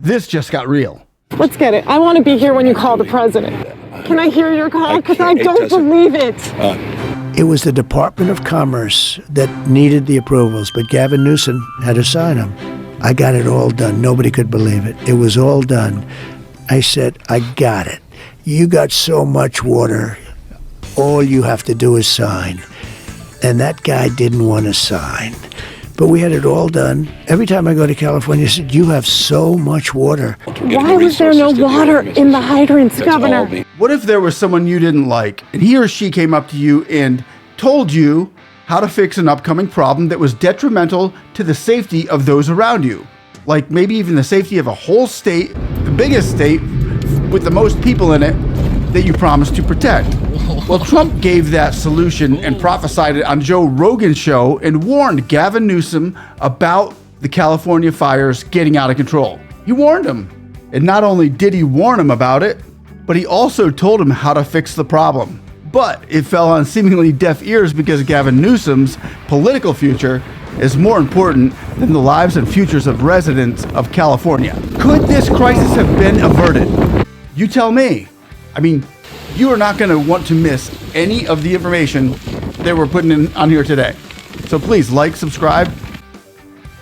This just got real. Let's get it. I want to be here when you call the president. Can I hear your call? Because I don't believe it. It was the Department of Commerce that needed the approvals, but Gavin Newsome had to sign them. I got it all done. Nobody could believe it. It was all done. I said, I got it. You got so much water. All you have to do is sign. And that guy didn't want to sign. But we had it all done. Every time I go to California, I said, you have so much water. Why was there no water in the hydrants, Governor? What if there was someone you didn't like, and he or she came up to you and told you how to fix an upcoming problem that was detrimental to the safety of those around you? Like maybe even the safety of a whole state, the biggest state with the most people in it that you promised to protect. Well, Trump gave that solution and prophesied it on Joe Rogan's show and warned Gavin Newsome about the California fires getting out of control. He warned him. And not only did he warn him about it, but he also told him how to fix the problem. But it fell on seemingly deaf ears because Gavin Newsome's political future is more important than the lives and futures of residents of California. Could this crisis have been averted? You tell me. I mean, you are not going to want to miss any of the information that we're putting in on here today. So please like, subscribe,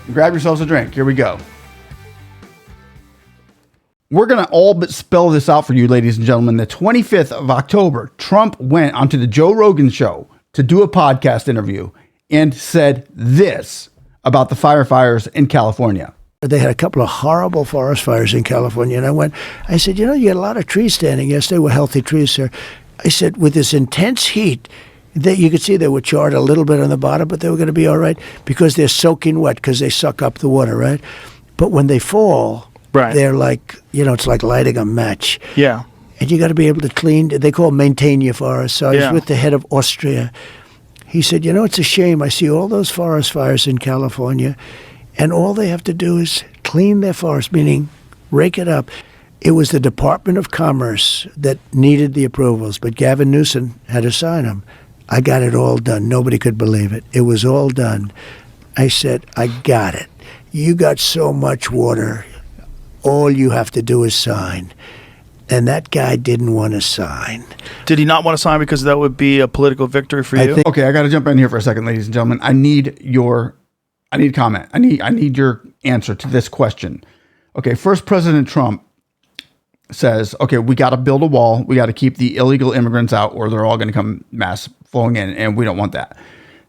and grab yourselves a drink. Here we go. We're going to all but spell this out for you, ladies and gentlemen. The 25th of October, Trump went onto the Joe Rogan show to do a podcast interview and said this about the firefighters in California. They had a couple of horrible forest fires in California. And I said, you know, you got a lot of trees standing. Yes, they were healthy trees, sir. I said, with this intense heat, that you could see they were charred a little bit on the bottom, but they were going to be all right because they're soaking wet because they suck up the water, right? But when they fall, right, they're like, you know, it's like lighting a match. Yeah. And you got to be able to clean. They call maintain your forest. So I was with the head of Austria. He said, you know, it's a shame. I see all those forest fires in California, and all they have to do is clean their forest, meaning rake it up. It was the Department of Commerce that needed the approvals, but Gavin Newsome had to sign them. I got it all done. Nobody could believe it. It was all done. I said, I got it. You got so much water. All you have to do is sign. And that guy didn't want to sign. Did he not want to sign because that would be a political victory for you? Okay, I got to jump in here for a second, ladies and gentlemen. I need comment. I need your answer to this question. Okay, first, President Trump says, okay, we got to build a wall. We got to keep the illegal immigrants out or they're all going to come mass flowing in, and we don't want that.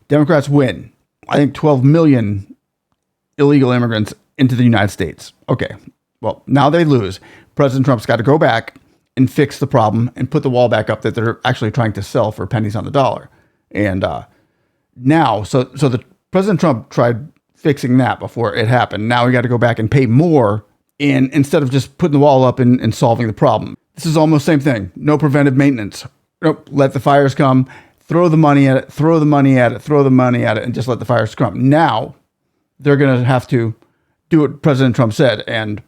Democrats win. I think 12 million illegal immigrants into the United States. Okay, well, now they lose. President Trump's got to go back and fix the problem and put the wall back up that they're actually trying to sell for pennies on the dollar. And now, so the President Trump tried fixing that before it happened. Now we got to go back and pay more instead of just putting the wall up and solving the problem. This is almost the same thing. No preventive maintenance. Nope. Let the fires come, throw the money at it, throw the money at it, and just let the fires come. Now they're going to have to do what President Trump said, and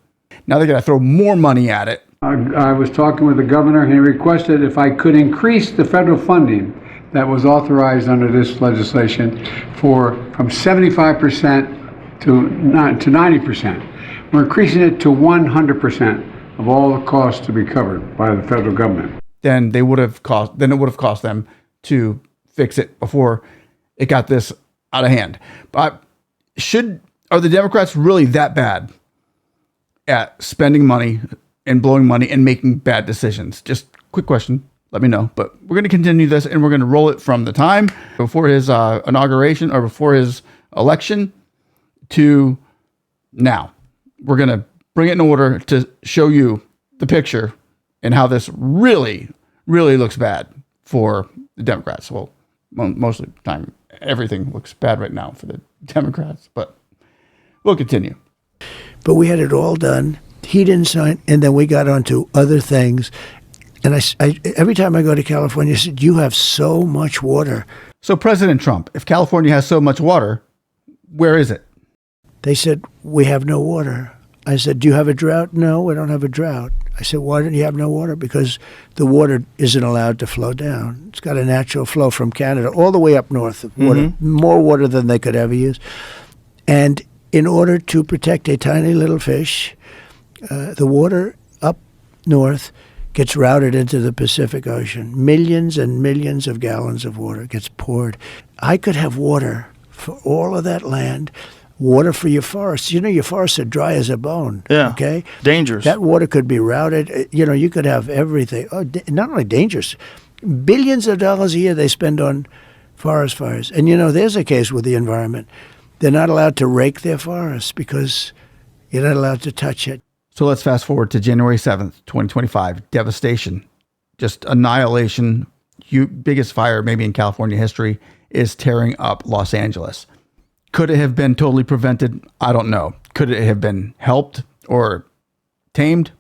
now they got to throw more money at it. I was talking with the governor, and he requested if I could increase the federal funding that was authorized under this legislation from 75% to 90%. We're increasing it to 100% of all the costs to be covered by the federal government. Then it would have cost them to fix it before it got this out of hand. But are the Democrats really that bad at spending money and blowing money and making bad decisions? Just quick question. Let me know. But we're going to continue this, and we're going to roll it from the time before his inauguration or before his election to now. We're going to bring it in order to show you the picture and how this really, really looks bad for the Democrats. Well, most of the time, everything looks bad right now for the Democrats, but we'll continue. But we had it all done. He didn't sign, and then we got on to other things. And I every time I go to California, I said, you have so much water. So President Trump, if California has so much water, where is it? They said, we have no water. I said, do you have a drought? No, we don't have a drought. I said, why don't you have no water? Because the water isn't allowed to flow down. It's got a natural flow from Canada all the way up north of water, more water than they could ever use. And in order to protect a tiny little fish, The water up north gets routed into the Pacific Ocean. Millions and millions of gallons of water gets poured. I could have water for all of that land, water for your forests. You know, your forests are dry as a bone. Yeah. Okay? Dangerous. That water could be routed. You know, you could have everything. Oh, not only dangerous, billions of dollars a year they spend on forest fires. And, you know, there's a case with the environment. They're not allowed to rake their forests because you're not allowed to touch it. So let's fast forward to January 7th, 2025. Devastation, just annihilation. Biggest fire maybe in California history is tearing up Los Angeles. Could it have been totally prevented? I don't know. Could it have been helped or tamed?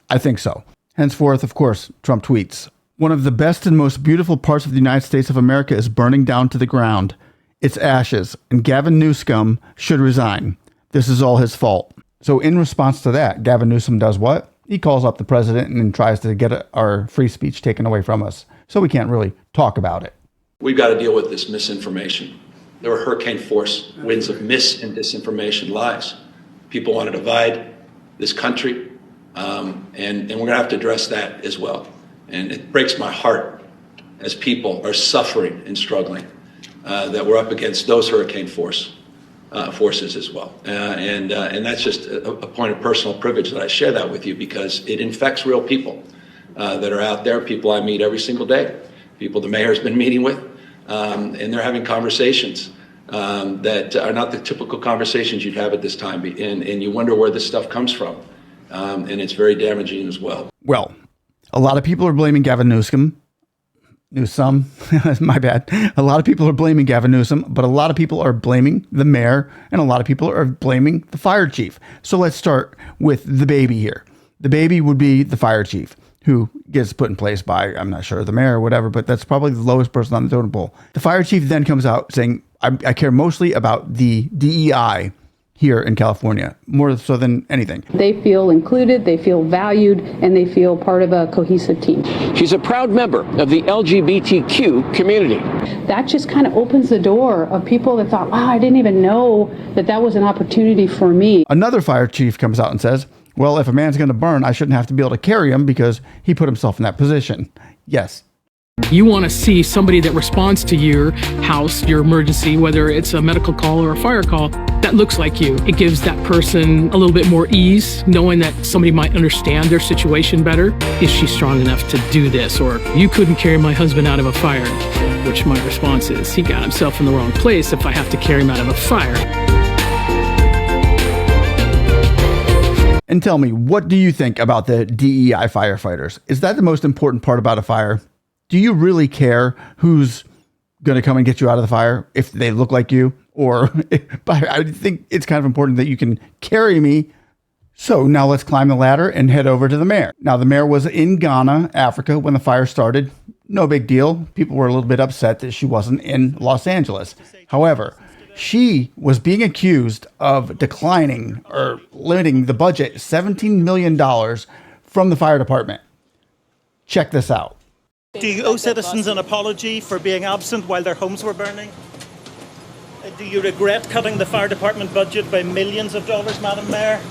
I think so. Henceforth, of course, Trump tweets, "One of the best and most beautiful parts of the United States of America is burning down to the ground. Its ashes, and Gavin Newsome should resign. This is all his fault." So in response to that, Gavin Newsome does what? He calls up the president and tries to get our free speech taken away from us. So we can't really talk about it. We've got to deal with this misinformation. There were hurricane force winds of mis and disinformation, lies. People want to divide this country, and we're going to have to address that as well. And it breaks my heart as people are suffering and struggling that we're up against those hurricane forces as well. And that's just a point of personal privilege that I share that with you because it infects real people that are out there, people I meet every single day, people the mayor's been meeting with, and they're having conversations that are not the typical conversations you'd have at this time. And you wonder where this stuff comes from. And it's very damaging as well. Well, a lot of people are blaming Gavin Newsome. My bad. A lot of people are blaming Gavin Newsome, but a lot of people are blaming the mayor, and a lot of people are blaming the fire chief. So let's start with the baby here. The baby would be the fire chief, who gets put in place by, I'm not sure, the mayor or whatever, but that's probably the lowest person on the totem pole. The fire chief then comes out saying, I care mostly about the DEI here in California, more so than anything. They feel included, they feel valued, and they feel part of a cohesive team. She's a proud member of the LGBTQ community. That just kind of opens the door of people that thought, wow, I didn't even know that was an opportunity for me. Another fire chief comes out and says, well, if a man's going to burn, I shouldn't have to be able to carry him because he put himself in that position. Yes. You want to see somebody that responds to your house, your emergency, whether it's a medical call or a fire call, that looks like you. It gives that person a little bit more ease, knowing that somebody might understand their situation better. Is she strong enough to do this? Or you couldn't carry my husband out of a fire, which my response is, he got himself in the wrong place if I have to carry him out of a fire. And tell me, what do you think about the DEI firefighters? Is that the most important part about a fire? Do you really care who's going to come and get you out of the fire if they look like you? Or I think it's kind of important that you can carry me. So now let's climb the ladder and head over to the mayor. Now, the mayor was in Ghana, Africa, when the fire started. No big deal. People were a little bit upset that she wasn't in Los Angeles. However, she was being accused of declining or limiting the budget $17 million from the fire department. Check this out. Do you owe citizens an apology for being absent while their homes were burning? Do you regret cutting the fire department budget by millions of dollars, Madam Mayor?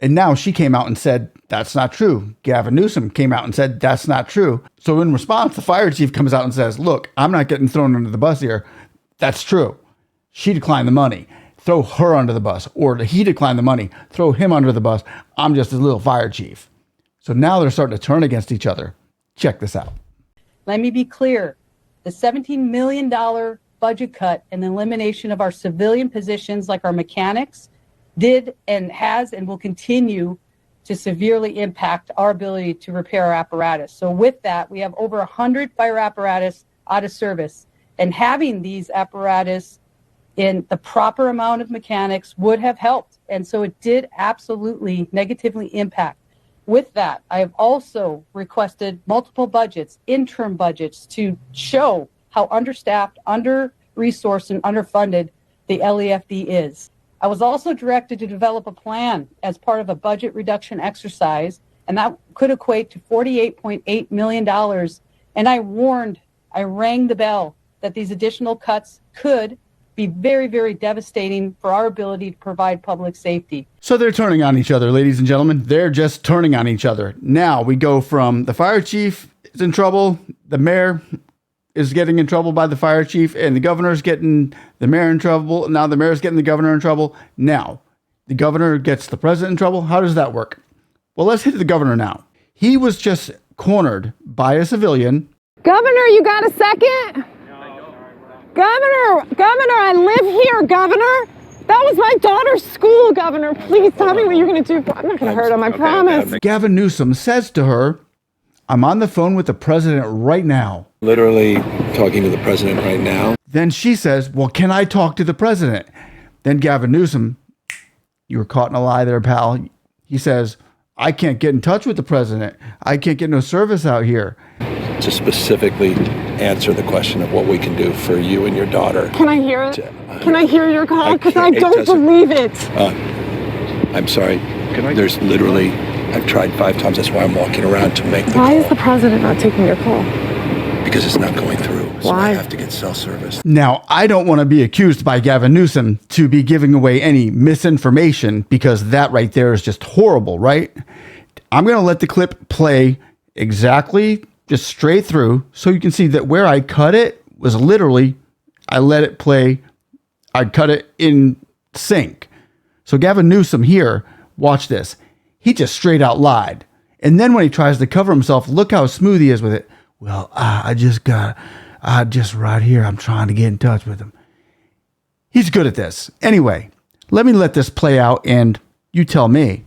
And now she came out and said, that's not true. Gavin Newsome came out and said, that's not true. So in response, the fire chief comes out and says, look, I'm not getting thrown under the bus here. That's true. She declined the money. Throw her under the bus. Or he declined the money. Throw him under the bus. I'm just a little fire chief. So now they're starting to turn against each other. Check this out. Let me be clear. The $17 million budget cut and the elimination of our civilian positions like our mechanics did and has and will continue to severely impact our ability to repair our apparatus. So with that, we have over 100 fire apparatus out of service. And having these apparatus in the proper amount of mechanics would have helped. And so it did absolutely negatively impact. With that, I have also requested multiple budgets, interim budgets, to show how understaffed, under-resourced, and underfunded the LEFD is. I was also directed to develop a plan as part of a budget reduction exercise, and that could equate to $48.8 million. And I rang the bell that these additional cuts could be very, very devastating for our ability to provide public safety. So they're turning on each other, ladies and gentlemen. They're just turning on each other. Now we go from the fire chief is in trouble, the mayor is getting in trouble by the fire chief, and the governor's getting the mayor in trouble. Now the mayor's getting the governor in trouble. Now the governor gets the president in trouble. How does that work? Well, let's hit the governor now. He was just cornered by a civilian. Governor, you got a second? Governor, I live here, Governor. That was my daughter's school, Governor. Please tell me what you're going to do. I'm not going to hurt him, I promise. Gavin Newsome says to her, I'm on the phone with the president right now. Literally talking to the president right now. Then she says, well, can I talk to the president? Then Gavin Newsome, you were caught in a lie there, pal. He says, I can't get in touch with the president. I can't get no service out here. To specifically answer the question of what we can do for you and your daughter. Can I hear it? Can I hear your call? Because I don't believe it. I'm sorry. There's literally, I've tried 5 times. That's why I'm walking around to make the call. Why is the president not taking your call? Because it's not going through. So Why? I have to get cell service. Now, I don't want to be accused by Gavin Newsome to be giving away any misinformation, because that right there is just horrible, right? I'm going to let the clip play exactly, just straight through, so you can see that where I cut it was literally, I let it play, I cut it in sync. So Gavin Newsome here, watch this. He just straight out lied. And then when he tries to cover himself, look how smooth he is with it. Well, I just right here, I'm trying to get in touch with him. He's good at this. Anyway, let me let this play out and you tell me.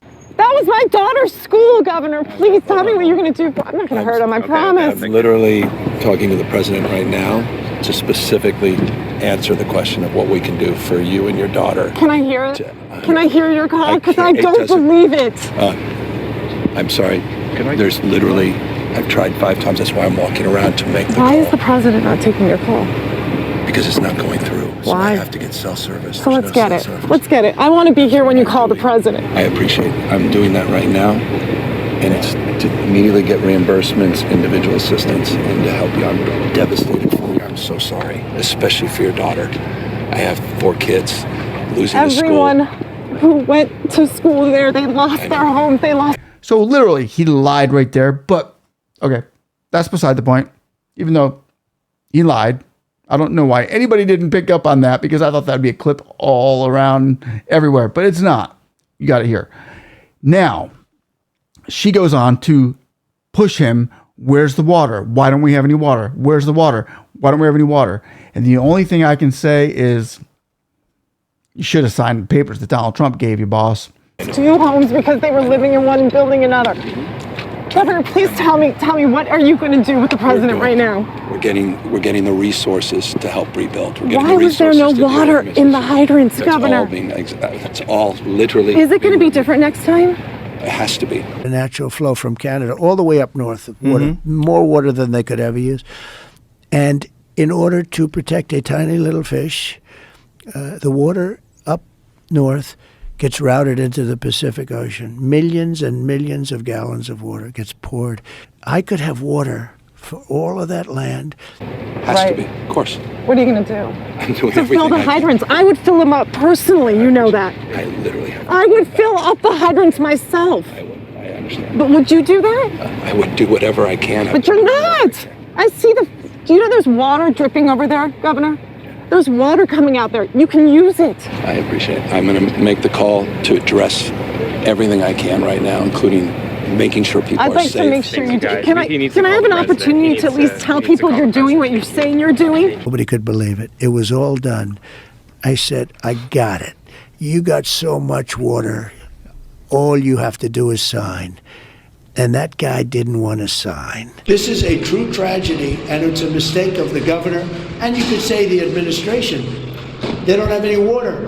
That was my daughter's school, Governor. Please tell me what you're going to do. I'm not going to hurt him, I promise. I'm literally talking to the president right now to specifically answer the question of what we can do for you and your daughter. Can I hear it? Can I hear your call? Because I don't believe it. I'm sorry. There's literally, I've tried 5 times. That's why I'm walking around to make the call. Why is the president not taking your call? Because it's not going through. So Why? I have to get cell service. So let's get it. Let's get it. I want to be here when you call the president. I appreciate it. I'm doing that right now. And it's to immediately get reimbursements, individual assistance, and to help you. I'm devastated for you. I'm so sorry, especially for your daughter. I have 4 kids. Losing the school. Everyone who went to school there, they lost their homes. They lost. So literally, he lied right there. But, okay, that's beside the point. Even though he lied, I don't know why anybody didn't pick up on that, because I thought that'd be a clip all around everywhere. But it's not. You got it here. Now, she goes on to push him. Where's the water? Why don't we have any water? Where's the water? Why don't we have any water? And the only thing I can say is, you should have signed the papers that Donald Trump gave you, boss. 2 homes because they were living in one and building another. Governor, please tell me, what are you going to do with the president right now? We're getting the resources to help rebuild. Why was there no water in the hydrants, Governor? That's all literally. Is it going to be different next time? It has to be. The natural flow from Canada all the way up north of water, more water than they could ever use. And in order to protect a tiny little fish, the water up north gets routed into the Pacific Ocean. Millions and millions of gallons of water gets poured. I could have water for all of that land. Has to be, of course. What are you going to do? I'm doing to fill the hydrants. I would fill them up personally. You know that. I literally have. I would fill up the hydrants myself. I understand. But would you do that? I would do whatever I can. But you're not. I see do you know there's water dripping over there, Governor? There's water coming out there. You can use it. I appreciate it. I'm going to make the call to address everything I can right now, including making sure people are safe. I'd like to make sure you do. Can I have an opportunity to at least tell people you're doing what you're saying you're doing? Nobody could believe it. It was all done. I said, I got it. You got so much water. All you have to do is sign. And that guy didn't want to sign. This is a true tragedy, and it's a mistake of the governor, and you could say the administration. They don't have any water.